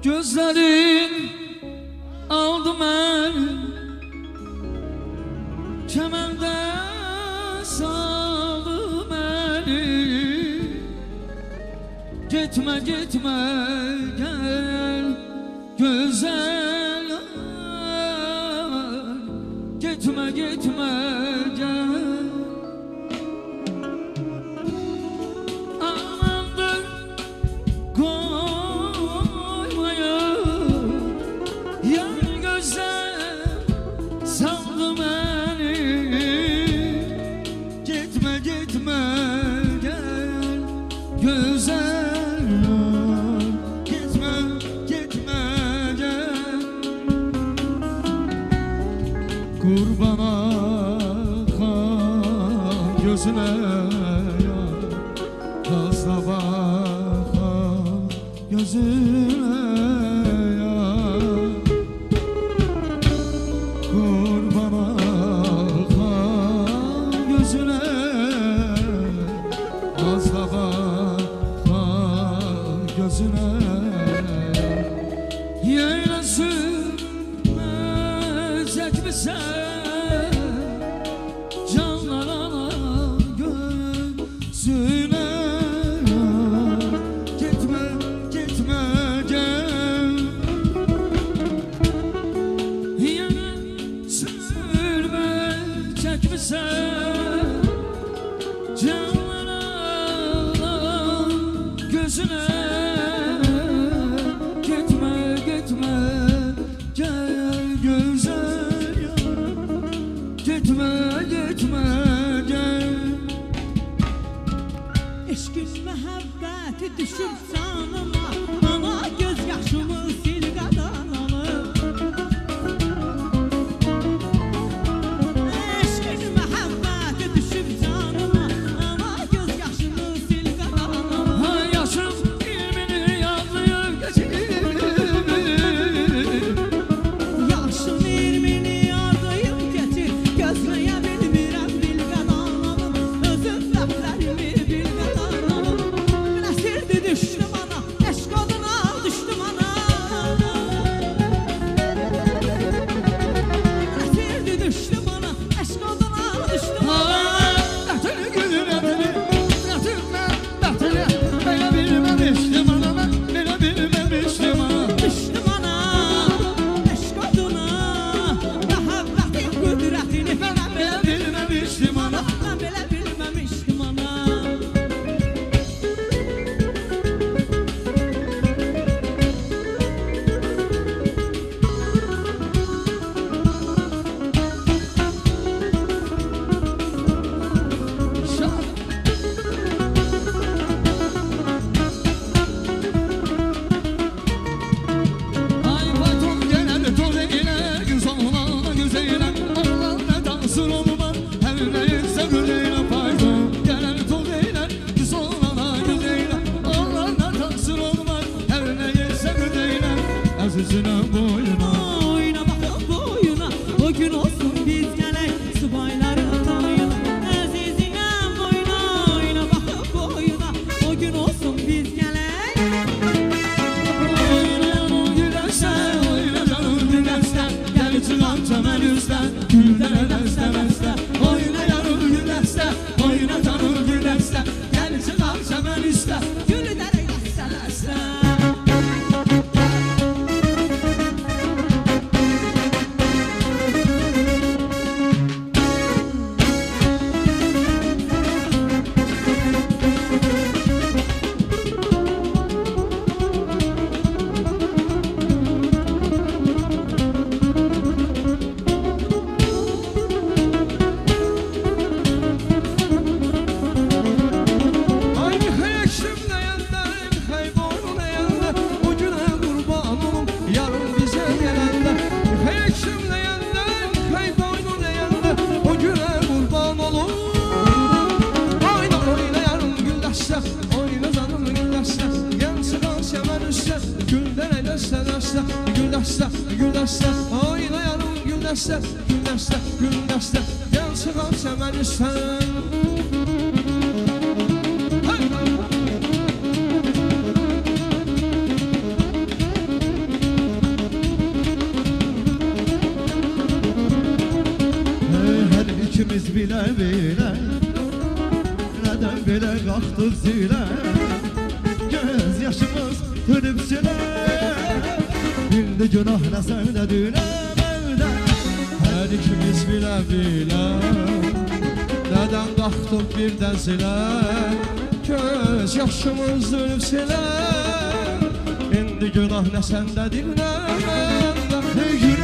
Gözlerin aldı beni, kemende saldı beni. Gitme gitme gel güzel, gitme gitme gel. Kurbana gözüne ya, fazla baka gözüne ya. Kurbana gözüne, fazla baka gözüne. Yaylasın mezek misin? Eşkin məhəbbəti düşüb canıma, ana göz yaşımı sil qadanalım. Eşkin məhəbbəti düşüb canıma, ana göz yaşımı sil qadanalım. Yaşım ilmini yazıyıb geçirimi, Yaşım ilmini yazıyıb geçir, gözləyə bilmirəm bil qadanalım. Özüm rəflərimi bil qadanalım. Nəsirdi düşdüm ana, eşq adına düşdüm ana. Nəsirdi düşdüm ana, eşq adına düşdüm ana. Qatını gülün adını, qatınla qatını. Belə bilməmişdim anama, belə bilməmişdim ana. Düşdüm ana, eşq adına, məhəbbətin qüdrətini Belə bilməmişdim ana. mən belə bilməmişdim ana. Ay baton genel toleyle, güz olana güzeyle, oğlanla dansın olman, her neyse güzeyle paydo. Genel toleyle, güz olana güzeyle, oğlanla dansın olman, her neyse güzeyle, azizine boyuna. Oyna baxın boyuna, o gün olsun biz gələk subayları tanıyına. Əzizingəm boyuna, oyna baxın boyuna, o gün olsun biz gələk. Oyna yanım gülersen, oyna canım gülersen, gel çıkan çömen üstten, gülden edersen esten. Oyna yanım gülersen, oyna canım gülersen, gel çıkan çömen üstten. Gülü dərə gəzsən əsən. Güneşler, güneşler, güneşler Gel çıkar çəmən üstən Her ikimiz bile bile neden belə qalxdıq zilə Göz yaşımız dönüb silə İndi günah nə səndə dünə məndə Hər ikimiz bilə-bilə Nədən qalxdıq birdən silə Göz yaşımız dönüb silə İndi günah nə səndədir, nə məndə Yürü